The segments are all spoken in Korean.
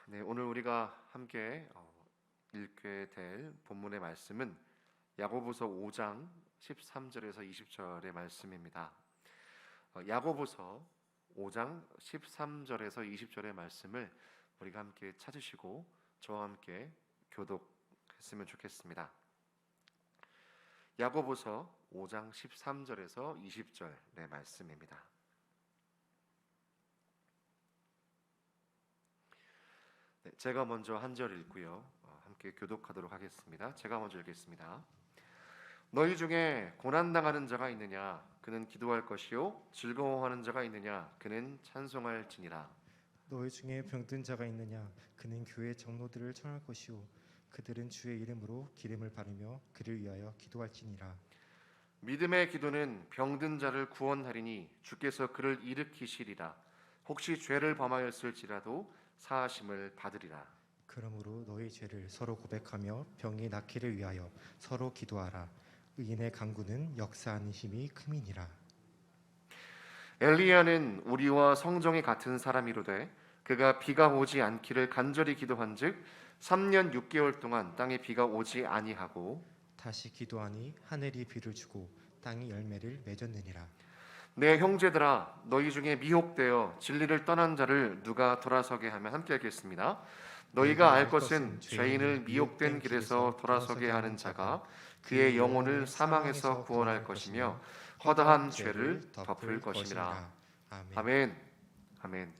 네, 오늘 우리가 함께 읽게 될 본문의 말씀은 야고보서 5장 13절에서 20절의 말씀입니다. 야고보서 5장 13절에서 20절의 말씀을 우리가 함께 찾으시고 저와 함께 교독했으면 좋겠습니다. 야고보서 5장 13절에서 20절의 말씀입니다. 네, 제가 먼저 한 절 읽고요. 함께 교독하도록 하겠습니다. 제가 먼저 읽겠습니다. 너희 중에 고난당하는 자가 있느냐? 그는 기도할 것이요 즐거워하는 자가 있느냐? 그는 찬송할지니라. 너희 중에 병든 자가 있느냐? 그는 교회 장로들을 청할 것이요 그들은 주의 이름으로 기름을 바르며 그를 위하여 기도할지니라. 믿음의 기도는 병든 자를 구원하리니 주께서 그를 일으키시리라. 혹시 죄를 범하였을지라도 사하심을 받으리라. 그러므로 너희 죄를 서로 고백하며 병이 낫기를 위하여 서로 기도하라. 의인의 간구는 역사하는 힘이 큼이니라. 엘리야는 우리와 성정이 같은 사람이로되 그가 비가 오지 않기를 간절히 기도한즉 3년 6개월 동안 땅에 비가 오지 아니하고 다시 기도하니 하늘이 비를 주고 땅이 열매를 맺었느니라. 내 형제들아 너희 중에 미혹되어 진리를 떠난 자를 누가 돌아서게 하면 함께 읽겠습니다. 너희가 알 것은 죄인을 미혹된 길에서 돌아서게 하는 자가 그의 영혼을 사망에서 구원할 것이며 허다한 죄를 덮을 것이니라. 아멘. 아멘.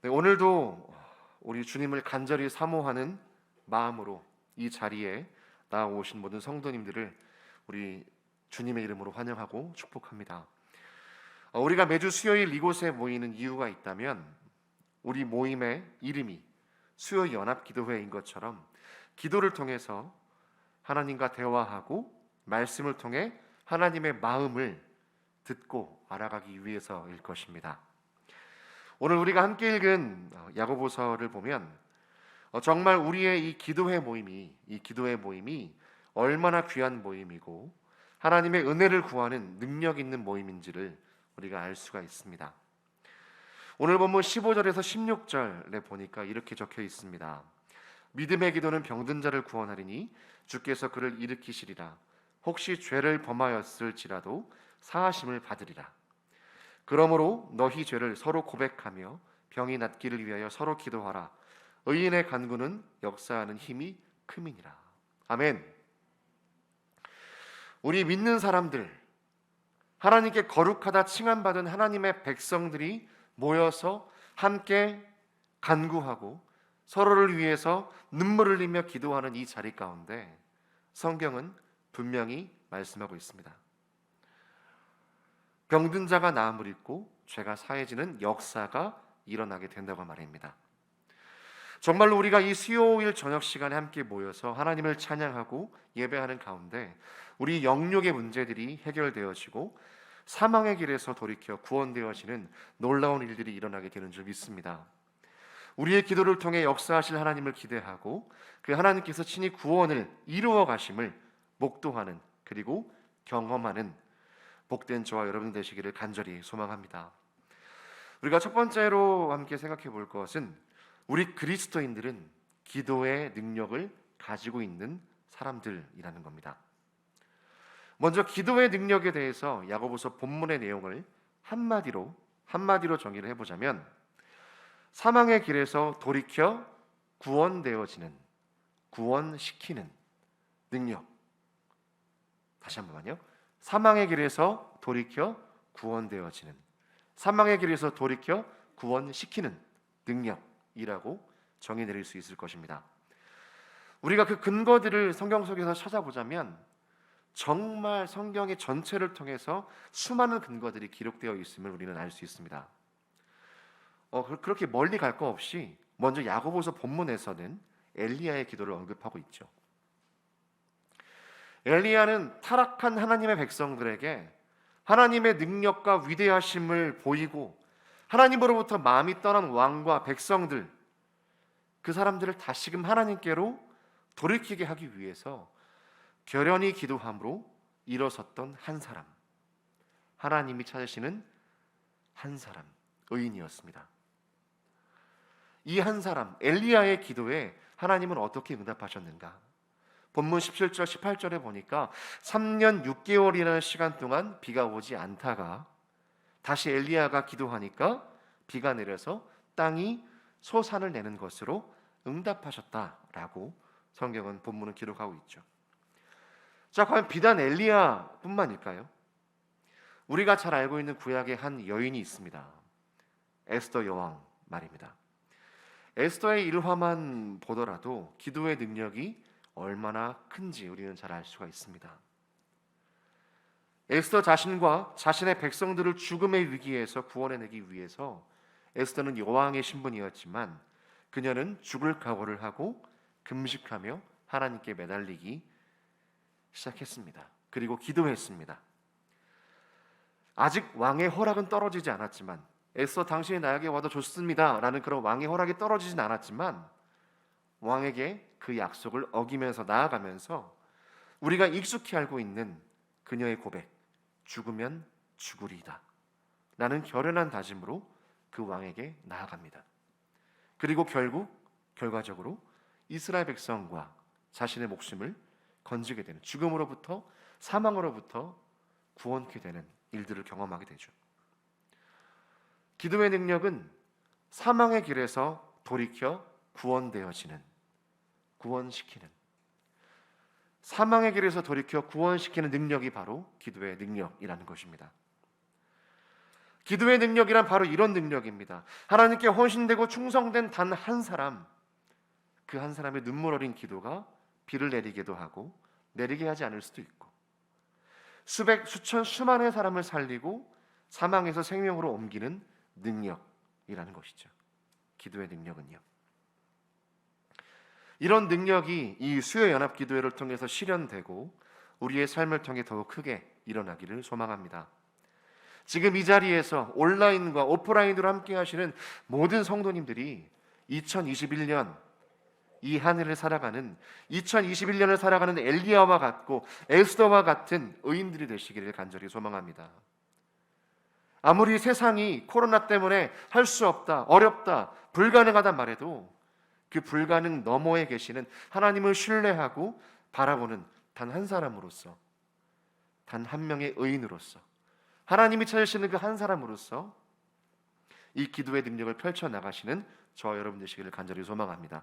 네, 오늘도 우리 주님을 간절히 사모하는 마음으로 이 자리에 나오신 모든 성도님들을 우리 주님의 이름으로 환영하고 축복합니다. 우리가 매주 수요일 이곳에 모이는 이유가 있다면 우리 모임의 이름이 수요 연합 기도회인 것처럼 기도를 통해서 하나님과 대화하고 말씀을 통해 하나님의 마음을 듣고 알아가기 위해서일 것입니다. 오늘 우리가 함께 읽은 야고보서를 보면 정말 우리의 이 기도회 모임이 얼마나 귀한 모임이고 하나님의 은혜를 구하는 능력 있는 모임인지를 우리가 알 수가 있습니다. 오늘 본문 15절에서 16절에 보니까 이렇게 적혀 있습니다. 믿음의 기도는 병든 자를 구원하리니 주께서 그를 일으키시리라. 혹시 죄를 범하였을지라도 사하심을 받으리라. 그러므로 너희 죄를 서로 고백하며 병이 낫기를 위하여 서로 기도하라. 의인의 간구는 역사하는 힘이 큼이니라. 아멘. 우리 믿는 사람들, 하나님께 거룩하다 칭함받은 하나님의 백성들이 모여서 함께 간구하고 서로를 위해서 눈물을 흘리며 기도하는 이 자리 가운데 성경은 분명히 말씀하고 있습니다. 병든 자가 나음을 입고 죄가 사해지는 역사가 일어나게 된다고 말입니다. 정말로 우리가 이 수요일 저녁 시간에 함께 모여서 하나님을 찬양하고 예배하는 가운데 우리 영육의 문제들이 해결되어지고 사망의 길에서 돌이켜 구원되어지는 놀라운 일들이 일어나게 되는 줄 믿습니다. 우리의 기도를 통해 역사하실 하나님을 기대하고 그 하나님께서 친히 구원을 이루어 가심을 목도하는 그리고 경험하는 복된 저와 여러분 되시기를 간절히 소망합니다. 우리가 첫 번째로 함께 생각해 볼 것은 우리 그리스도인들은 기도의 능력을 가지고 있는 사람들이라는 겁니다. 먼저 기도의 능력에 대해서 야고보서 본문의 내용을 한마디로 정의를 해보자면 사망의 길에서 돌이켜 구원시키는 능력. 다시 한 번만요. 사망의 길에서 돌이켜 사망의 길에서 돌이켜 구원시키는 능력이라고 정의 내릴 수 있을 것입니다. 우리가 그 근거들을 성경 속에서 찾아보자면 정말 성경의 전체를 통해서 수많은 근거들이 기록되어 있음을 우리는 알 수 있습니다. 그렇게 멀리 갈 거 없이 먼저 야고보서 본문에서는 엘리야의 기도를 언급하고 있죠. 엘리야는 타락한 하나님의 백성들에게 하나님의 능력과 위대하심을 보이고 하나님으로부터 마음이 떠난 왕과 백성들, 그 사람들을 다시금 하나님께로 돌이키게 하기 위해서 결연히 기도함으로 일어섰던 한 사람, 하나님이 찾으시는 한 사람, 의인이었습니다. 이 한 사람 엘리야의 기도에 하나님은 어떻게 응답하셨는가? 본문 17절 18절에 보니까 3년 6개월이라는 시간 동안 비가 오지 않다가 다시 엘리야가 기도하니까 비가 내려서 땅이 소산을 내는 것으로 응답하셨다라고 성경은 본문은 기록하고 있죠. 자, 과연 비단 엘리야뿐만일까요? 우리가 잘 알고 있는 구약의 한 여인이 있습니다. 에스더 여왕 말입니다. 에스더의 일화만 보더라도 기도의 능력이 얼마나 큰지 우리는 잘 알 수가 있습니다. 에스더 자신과 자신의 백성들을 죽음의 위기에서 구원해내기 위해서 에스더는 여왕의 신분이었지만 그녀는 죽을 각오를 하고 금식하며 하나님께 매달리기 시작했습니다. 그리고 기도했습니다. 아직 왕의 허락은 떨어지지 않았지만 에스더 당신이 나에게 와도 좋습니다 라는 그런 왕의 허락이 떨어지진 않았지만 왕에게 그 약속을 어기면서 나아가면서 우리가 익숙히 알고 있는 그녀의 고백, 죽으면 죽으리이다 라는 결연한 다짐으로 그 왕에게 나아갑니다. 그리고 결과적으로 이스라엘 백성과 자신의 목숨을 건지게 되는, 죽음으로부터 사망으로부터 구원케 되는 일들을 경험하게 되죠. 기도의 능력은 사망의 길에서 돌이켜 구원시키는 사망의 길에서 돌이켜 구원시키는 능력이 바로 기도의 능력이라는 것입니다. 기도의 능력이란 바로 이런 능력입니다. 하나님께 헌신되고 충성된 단 한 사람, 그 한 사람의 눈물 어린 기도가 비를 내리게도 하고 내리게 하지 않을 수도 있고 수백, 수천, 수만의 사람을 살리고 사망에서 생명으로 옮기는 능력이라는 것이죠. 기도의 능력은요. 이런 능력이 이 수요연합기도회를 통해서 실현되고 우리의 삶을 통해 더욱 크게 일어나기를 소망합니다. 지금 이 자리에서 온라인과 오프라인으로 함께 하시는 모든 성도님들이 2021년 이 한 해를 살아가는 2021년을 살아가는 엘리야와 같고 에스더와 같은 의인들이 되시기를 간절히 소망합니다. 아무리 세상이 코로나 때문에 할 수 없다, 어렵다, 불가능하다 말해도 그 불가능 너머에 계시는 하나님을 신뢰하고 바라보는 단 한 사람으로서, 단 한 명의 의인으로서, 하나님이 찾으시는 그 한 사람으로서 이 기도의 능력을 펼쳐나가시는 저 여러분 되시기를 간절히 소망합니다.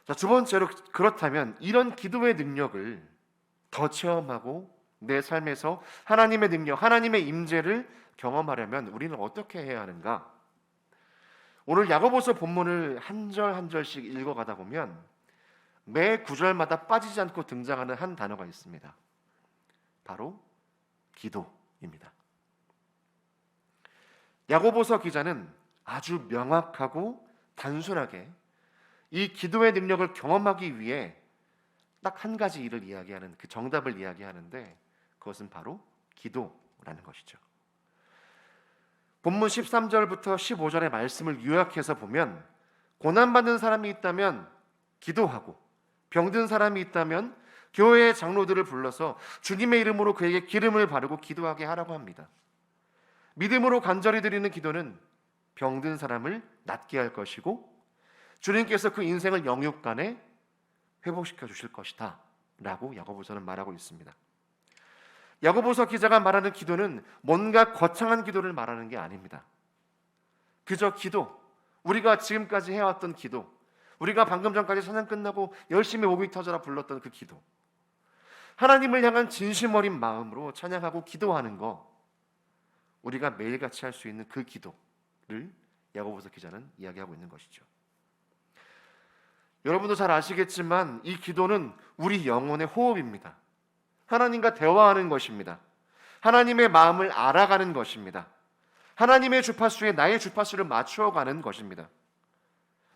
자, 두 번째로, 그렇다면 이런 기도의 능력을 더 체험하고 내 삶에서 하나님의 능력, 하나님의 임재를 경험하려면 우리는 어떻게 해야 하는가? 오늘 야고보서 본문을 한 절 한 절씩 읽어가다 보면 매 구절마다 빠지지 않고 등장하는 한 단어가 있습니다. 바로 기도입니다. 야고보서 기자는 아주 명확하고 단순하게 이 기도의 능력을 경험하기 위해 딱 한 가지 일을 이야기하는, 그 정답을 이야기하는데 그것은 바로 기도라는 것이죠. 본문 13절부터 15절의 말씀을 요약해서 보면 고난받는 사람이 있다면 기도하고 병든 사람이 있다면 교회의 장로들을 불러서 주님의 이름으로 그에게 기름을 바르고 기도하게 하라고 합니다. 믿음으로 간절히 드리는 기도는 병든 사람을 낫게 할 것이고 주님께서 그 인생을 영육간에 회복시켜 주실 것이다 라고 야고보서는 말하고 있습니다. 야고보서 기자가 말하는 기도는 뭔가 거창한 기도를 말하는 게 아닙니다. 그저 기도, 우리가 지금까지 해왔던 기도, 우리가 방금 전까지 사냥 끝나고 열심히 목이 터져라 불렀던 그 기도, 하나님을 향한 진심 어린 마음으로 찬양하고 기도하는 거, 우리가 매일같이 할 수 있는 그 기도를 야고보서 기자는 이야기하고 있는 것이죠. 여러분도 잘 아시겠지만 이 기도는 우리 영혼의 호흡입니다. 하나님과 대화하는 것입니다. 하나님의 마음을 알아가는 것입니다. 하나님의 주파수에 나의 주파수를 맞추어가는 것입니다.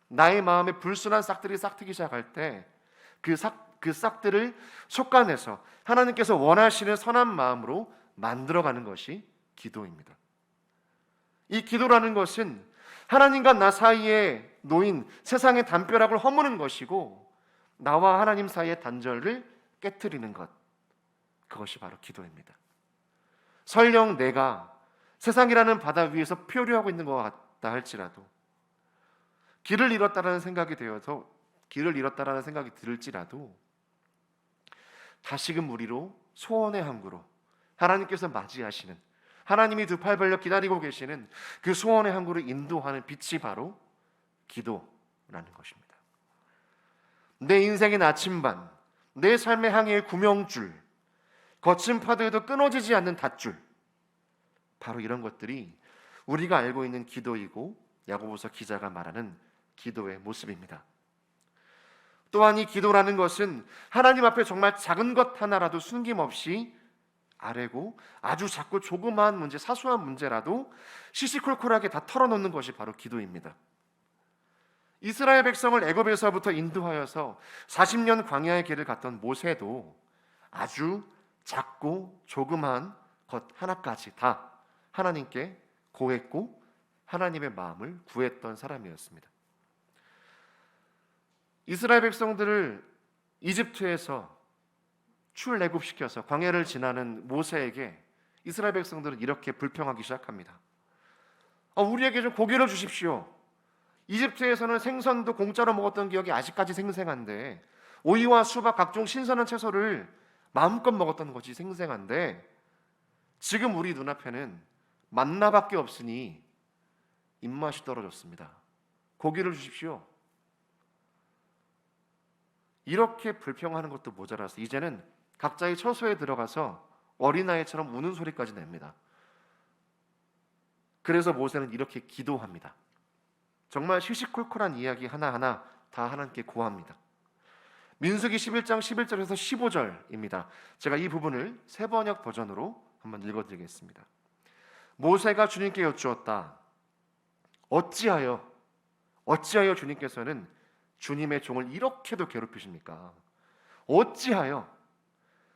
나의 마음에 불순한 싹들이 싹트기 시작할 때 그 싹들을 솎아내서 하나님께서 원하시는 선한 마음으로 만들어가는 것이 기도입니다. 이 기도라는 것은 하나님과 나 사이에 놓인 세상의 담벼락을 허무는 것이고 나와 하나님 사이의 단절을 깨트리는 것, 그것이 바로 기도입니다. 설령 내가 세상이라는 바다 위에서 표류하고 있는 것 같다 할지라도 길을 잃었다라는 생각이 되어서 길을 잃었다라는 생각이 들을지라도 다시금 우리로 소원의 항구로 하나님께서 맞이하시는, 하나님이 두 팔 벌려 기다리고 계시는 그 소원의 항구로 인도하는 빛이 바로 기도라는 것입니다. 내 인생의 나침반, 내 삶의 항해의 구명줄, 거친 파도에도 끊어지지 않는 닷줄, 바로 이런 것들이 우리가 알고 있는 기도이고 야고보서 기자가 말하는 기도의 모습입니다. 또한 이 기도라는 것은 하나님 앞에 정말 작은 것 하나라도 숨김없이 아뢰고 아주 작고 조그마한 문제, 사소한 문제라도 시시콜콜하게 다 털어놓는 것이 바로 기도입니다. 이스라엘 백성을 애굽에서부터 인도하여서 40년 광야의 길을 갔던 모세도 아주 작고 조그마한 것 하나까지 다 하나님께 고했고 하나님의 마음을 구했던 사람이었습니다. 이스라엘 백성들을 이집트에서 출애굽시켜서 광야를 지나는 모세에게 이스라엘 백성들은 이렇게 불평하기 시작합니다. 우리에게 좀 고기를 주십시오. 이집트에서는 생선도 공짜로 먹었던 기억이 아직까지 생생한데, 오이와 수박 각종 신선한 채소를 마음껏 먹었던 것이 생생한데, 지금 우리 눈앞에는 만나밖에 없으니 입맛이 떨어졌습니다. 고기를 주십시오. 이렇게 불평하는 것도 모자라서 이제는 각자의 처소에 들어가서 어린아이처럼 우는 소리까지 냅니다. 그래서 모세는 이렇게 기도합니다. 정말 시시콜콜한 이야기 하나하나 다 하나님께 고합니다. 민수기 11장 11절에서 15절입니다. 제가 이 부분을 세번역 버전으로 한번 읽어드리겠습니다. 모세가 주님께 여쭈었다. 어찌하여 주님께서는 주님의 종을 이렇게도 괴롭히십니까? 어찌하여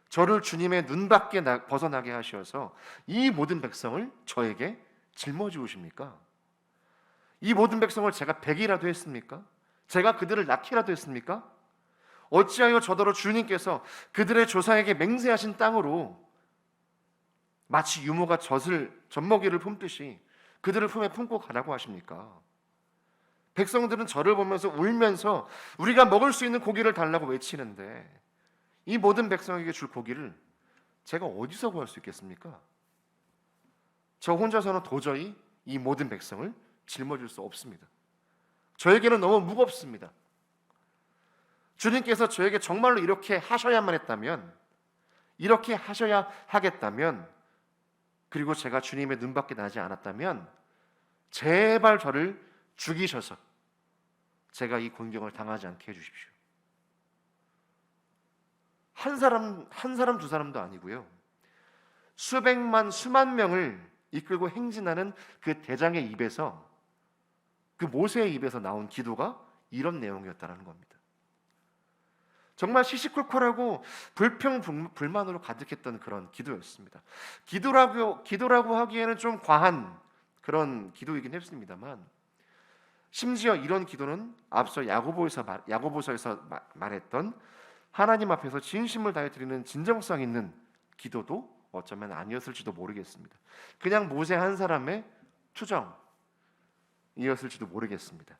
저를 주님의 눈밖에 벗어나게 하셔서 이 모든 백성을 저에게 짊어지우십니까? 이 모든 백성을 제가 베기라도 했습니까? 제가 그들을 낳기라도 했습니까? 어찌하여 저더러 주님께서 그들의 조상에게 맹세하신 땅으로 마치 유모가 젖먹이를 품듯이 그들을 품에 품고 가라고 하십니까? 백성들은 저를 보면서 울면서 우리가 먹을 수 있는 고기를 달라고 외치는데 이 모든 백성에게 줄 고기를 제가 어디서 구할 수 있겠습니까? 저 혼자서는 도저히 이 모든 백성을 짊어질 수 없습니다. 저에게는 너무 무겁습니다. 주님께서 저에게 정말로 이렇게 하셔야만 했다면, 이렇게 하셔야 하겠다면, 그리고 제가 주님의 눈밖에 나지 않았다면 제발 저를 죽이셔서 제가 이 곤경을 당하지 않게 해주십시오. 한 사람 두 사람도 아니고요, 수만 명을 이끌고 행진하는 그 대장의 입에서, 그 모세의 입에서 나온 기도가 이런 내용이었다는 겁니다. 정말 시시콜콜하고 불평불만으로 가득했던 그런 기도였습니다. 기도라고 하기에는 좀 과한 그런 기도이긴 했습니다만, 심지어 이런 기도는 앞서 야고보서에서 말했던 하나님 앞에서 진심을 다해 드리는 진정성 있는 기도도 어쩌면 아니었을지도 모르겠습니다. 그냥 모세 한 사람의 투정이었을지도 모르겠습니다.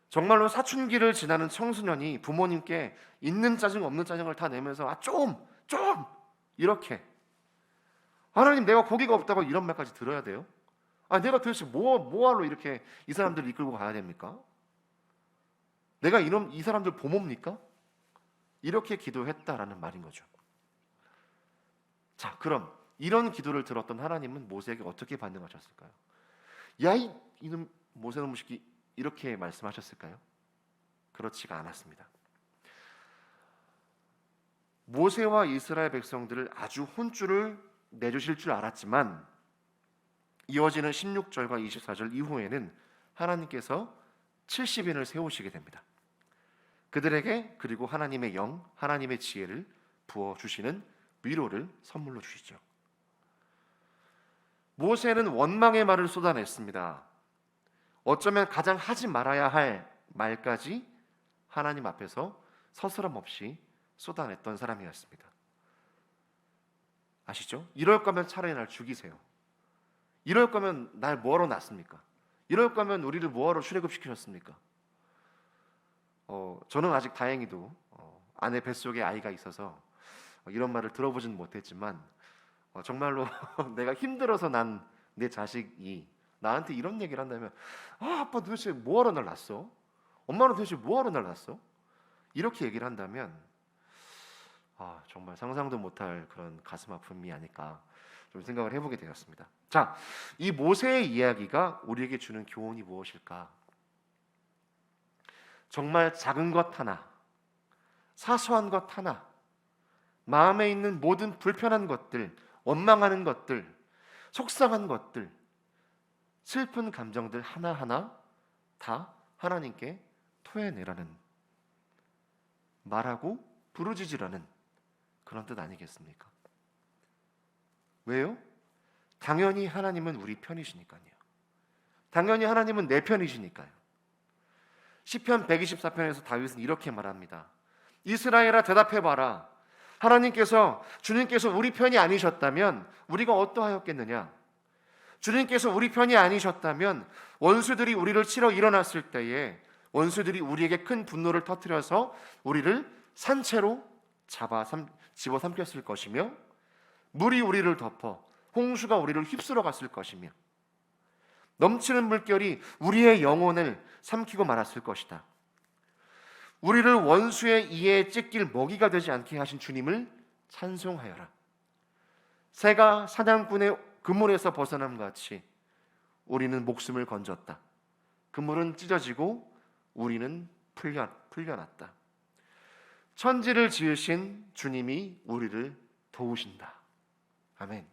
정말로 사춘기를 지나는 청소년이 부모님께 있는 짜증 없는 짜증을 다 내면서 좀 이렇게, 하나님 내가 고기가 없다고 이런 말까지 들어야 돼요? 내가 도대체 뭐하러 이렇게 이 사람들을 이끌고 가야 됩니까? 내가 이 사람들 보모입니까? 이렇게 기도했다라는 말인 거죠. 자, 그럼 이런 기도를 들었던 하나님은 모세에게 어떻게 반응하셨을까요? 야, 이놈 모세놈 새끼, 이렇게 말씀하셨을까요? 그렇지가 않았습니다. 모세와 이스라엘 백성들을 아주 혼쭐을 내주실 줄 알았지만 이어지는 16절과 24절 이후에는 하나님께서 70인을 세우시게 됩니다. 그들에게 그리고 하나님의 영, 하나님의 지혜를 부어주시는 위로를 선물로 주시죠. 모세는 원망의 말을 쏟아냈습니다. 어쩌면 가장 하지 말아야 할 말까지 하나님 앞에서 서스럼 없이 쏟아냈던 사람이었습니다. 아시죠? 이럴 거면 차라리 날 죽이세요. 이럴 거면 날 뭐하러 낳습니까? 이럴 거면 우리를 뭐하러 출애굽시키셨습니까? 저는 아직 다행히도 아내 뱃속에 아이가 있어서 이런 말을 들어보진 못했지만 정말로 내가 힘들어서 난 내 자식이 나한테 이런 얘기를 한다면 아빠 도대체 뭐하러 날 낳았어? 엄마는 도대체 뭐하러 날 낳았어? 이렇게 얘기를 한다면 정말 상상도 못할 그런 가슴 아픔이 아닐까 좀 생각을 해보게 되었습니다. 자, 이 모세의 이야기가 우리에게 주는 교훈이 무엇일까? 정말 작은 것 하나, 사소한 것 하나, 마음에 있는 모든 불편한 것들, 원망하는 것들, 속상한 것들, 슬픈 감정들 하나하나 다 하나님께 토해내라는, 말하고 부르짖으라는 그런 뜻 아니겠습니까? 왜요? 당연히 하나님은 우리 편이시니까요. 당연히 하나님은 내 편이시니까요. 시편 124편에서 다윗은 이렇게 말합니다. 이스라엘아 대답해봐라. 주님께서 우리 편이 아니셨다면 우리가 어떠하였겠느냐? 주님께서 우리 편이 아니셨다면 원수들이 우리를 치러 일어났을 때에 원수들이 우리에게 큰 분노를 터뜨려서 우리를 산채로 집어삼켰을 것이며 물이 우리를 덮어 홍수가 우리를 휩쓸어 갔을 것이며 넘치는 물결이 우리의 영혼을 삼키고 말았을 것이다. 우리를 원수의 이에 찢길 먹이가 되지 않게 하신 주님을 찬송하여라. 새가 사냥꾼의 그물에서 벗어남 같이 우리는 목숨을 건졌다. 그물은 찢어지고 우리는 풀려났다. 천지를 지으신 주님이 우리를 도우신다. 아멘.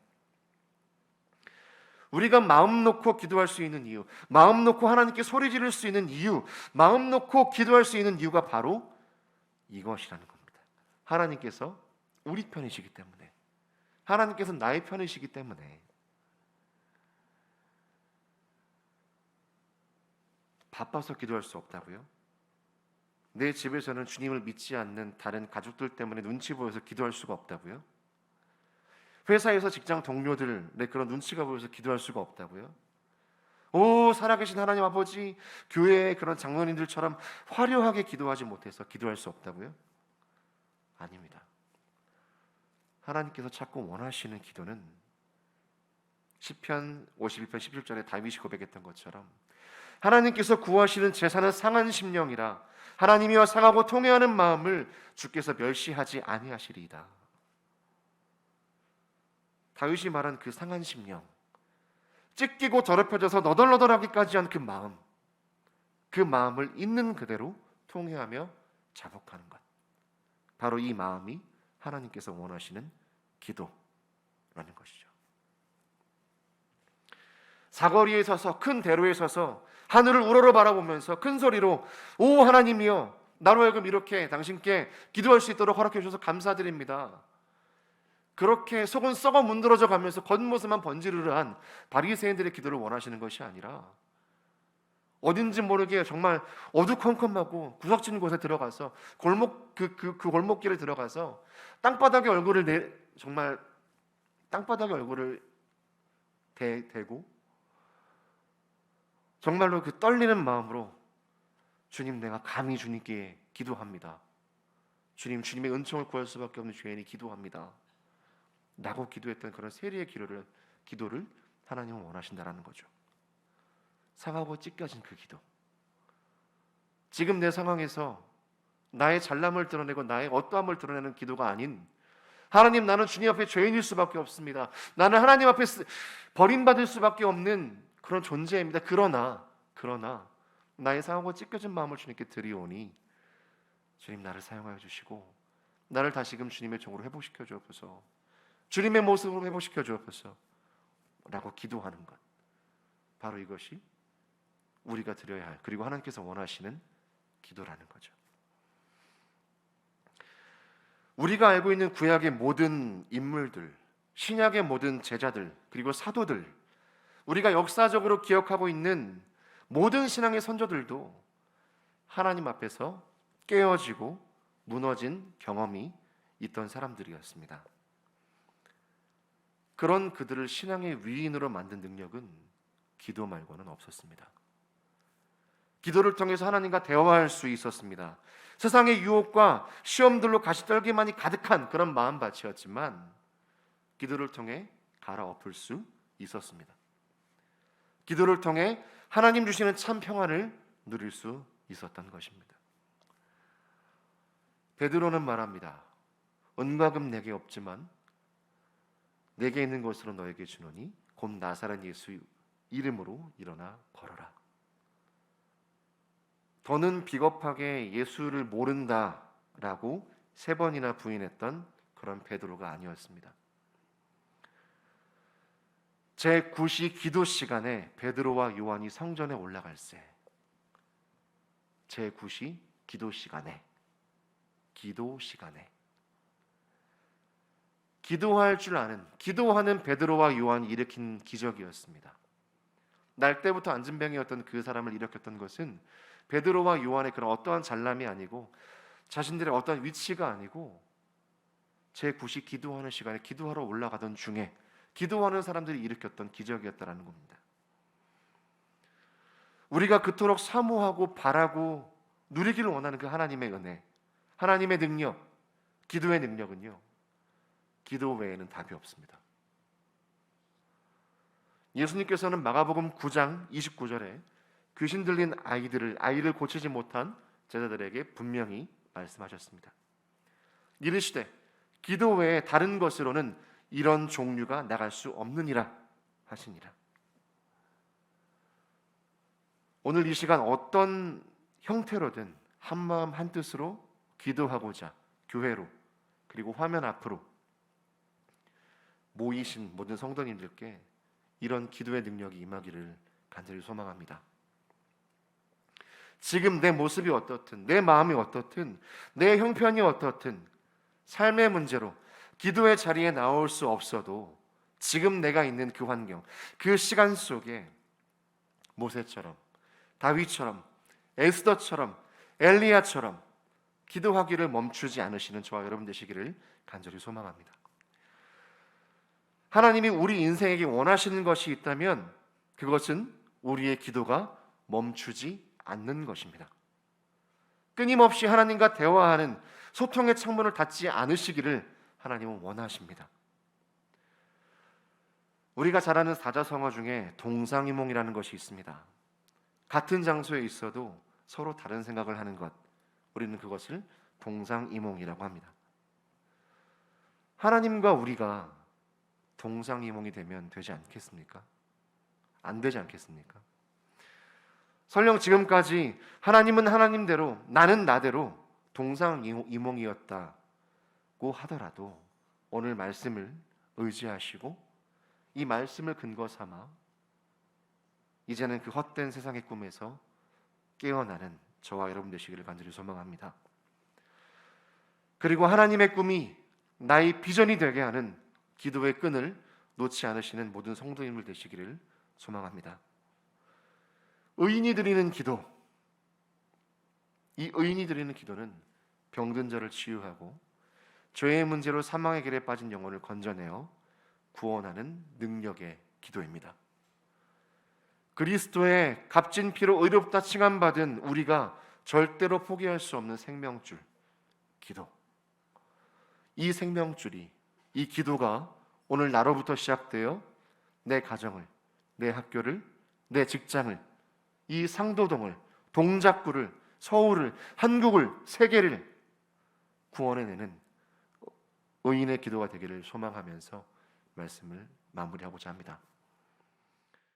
우리가 마음 놓고 기도할 수 있는 이유, 마음 놓고 하나님께 소리 지를 수 있는 이유, 마음 놓고 기도할 수 있는 이유가 바로 이것이라는 겁니다. 하나님께서 우리 편이시기 때문에, 하나님께서 나의 편이시기 때문에. 바빠서 기도할 수 없다고요? 내 집에서는 주님을 믿지 않는 다른 가족들 때문에 눈치 보여서 기도할 수가 없다고요? 회사에서 직장 동료들의 그런 눈치가 보여서 기도할 수가 없다고요? 살아계신 하나님 아버지, 교회의 그런 장로님들처럼 화려하게 기도하지 못해서 기도할 수 없다고요? 아닙니다. 하나님께서 자꾸 원하시는 기도는 시편 51편 11절에 다윗이 고백했던 것처럼 하나님께서 구하시는 제사는 상한 심령이라 하나님이와 상하고 통회하는 마음을 주께서 멸시하지 아니하시리이다. 다윗이 말한 그 상한 심령, 찢기고 더럽혀져서 너덜너덜하기까지 한 그 마음을 있는 그대로 통회하며 자복하는 것, 바로 이 마음이 하나님께서 원하시는 기도라는 것이죠. 사거리에 서서, 큰 대로에 서서 하늘을 우러러 바라보면서 큰 소리로 오 하나님이여, 나로 하여금 이렇게 당신께 기도할 수 있도록 허락해 주셔서 감사드립니다. 그렇게 속은 썩어 문드러져 가면서 겉모습만 번지르르한 바리새인들의 기도를 원하시는 것이 아니라 어딘지 모르게 정말 어두컴컴하고 구석진 곳에 들어가서 그 골목길에 들어가서 땅바닥에 얼굴을 대고 정말로 그 떨리는 마음으로 주님, 내가 감히 주님께 기도합니다. 주님, 주님의 은총을 구할 수밖에 없는 죄인이 기도합니다. 라고 기도했던 그런 세리의 기도를 하나님은 원하신다라는 거죠. 상하고 찢겨진 그 기도. 지금 내 상황에서 나의 잘남을 드러내고 나의 어떠함을 드러내는 기도가 아닌, 하나님, 나는 주님 앞에 죄인일 수밖에 없습니다. 나는 하나님 앞에 버림받을 수밖에 없는 그런 존재입니다. 그러나 나의 상하고 찢겨진 마음을 주님께 드리오니 주님, 나를 사용하여 주시고 나를 다시금 주님의 종으로 회복시켜 주옵소서. 주님의 모습으로 회복시켜 주옵소서 라고 기도하는 것, 바로 이것이 우리가 드려야 할, 그리고 하나님께서 원하시는 기도라는 거죠. 우리가 알고 있는 구약의 모든 인물들, 신약의 모든 제자들, 그리고 사도들, 우리가 역사적으로 기억하고 있는 모든 신앙의 선조들도 하나님 앞에서 깨어지고 무너진 경험이 있던 사람들이었습니다. 그런 그들을 신앙의 위인으로 만든 능력은 기도 말고는 없었습니다. 기도를 통해서 하나님과 대화할 수 있었습니다. 세상의 유혹과 시험들로 가시떨기만이 가득한 그런 마음밭이었지만 기도를 통해 갈아엎을 수 있었습니다. 기도를 통해 하나님 주시는 참 평안을 누릴 수 있었던 것입니다. 베드로는 말합니다. 은과 금 내게 없지만 내게 있는 것으로 너에게 주노니 곧 나사렛 예수 이름으로 일어나 걸어라. 더는 비겁하게 예수를 모른다라고 3번이나 부인했던 그런 베드로가 아니었습니다. 제9시 기도 시간에 베드로와 요한이 성전에 올라갈새 제9시 기도 시간에 기도할 줄 아는 기도하는 베드로와 요한이 일으킨 기적이었습니다. 날 때부터 안진병이었던 그 사람을 일으켰던 것은 베드로와 요한의 그런 어떠한 잘남이 아니고 자신들의 어떠한 위치가 아니고 제9시 기도하는 시간에 기도하러 올라가던 중에 기도하는 사람들이 일으켰던 기적이었다라는 겁니다. 우리가 그토록 사모하고 바라고 누리기를 원하는 그 하나님의 은혜, 하나님의 능력, 기도의 능력은요, 기도 외에는 답이 없습니다. 예수님께서는 마가복음 9장 29절에 귀신 들린 아이를 고치지 못한 제자들에게 분명히 말씀하셨습니다. 이르시되 기도 외에 다른 것으로는 이런 종류가 나갈 수 없느니라 하시니라. 오늘 이 시간 어떤 형태로든 한마음 한뜻으로 기도하고자 교회로 그리고 화면 앞으로 모이신 모든 성도님들께 이런 기도의 능력이 임하기를 간절히 소망합니다. 지금 내 모습이 어떻든 내 마음이 어떻든 내 형편이 어떻든 삶의 문제로 기도의 자리에 나올 수 없어도 지금 내가 있는 그 환경, 그 시간 속에 모세처럼 다윗처럼 에스더처럼 엘리야처럼 기도하기를 멈추지 않으시는 저와 여러분 되시기를 간절히 소망합니다. 하나님이 우리 인생에게 원하시는 것이 있다면 그것은 우리의 기도가 멈추지 않는 것입니다. 끊임없이 하나님과 대화하는 소통의 창문을 닫지 않으시기를 하나님은 원하십니다. 우리가 잘 아는 사자성어 중에 동상이몽이라는 것이 있습니다. 같은 장소에 있어도 서로 다른 생각을 하는 것, 우리는 그것을 동상이몽이라고 합니다. 하나님과 우리가 동상이몽이 되면 되지 않겠습니까? 안 되지 않겠습니까? 설령 지금까지 하나님은 하나님대로 나는 나대로 동상이몽이었다고 하더라도 오늘 말씀을 의지하시고 이 말씀을 근거 삼아 이제는 그 헛된 세상의 꿈에서 깨어나는 저와 여러분 되시기를 간절히 소망합니다. 그리고 하나님의 꿈이 나의 비전이 되게 하는 기도의 끈을 놓지 않으시는 모든 성도님들 되시기를 소망합니다. 의인이 드리는 기도, 이 의인이 드리는 기도는 병든 자를 치유하고 죄의 문제로 사망의 길에 빠진 영혼을 건져내어 구원하는 능력의 기도입니다. 그리스도의 값진 피로 의롭다 칭함받은 우리가 절대로 포기할 수 없는 생명줄, 기도. 이 생명줄이, 이 기도가 오늘 나로부터 시작되어 내 가정을, 내 학교를, 내 직장을, 이 상도동을, 동작구를, 서울을, 한국을, 세계를 구원해내는 의인의 기도가 되기를 소망하면서 말씀을 마무리하고자 합니다.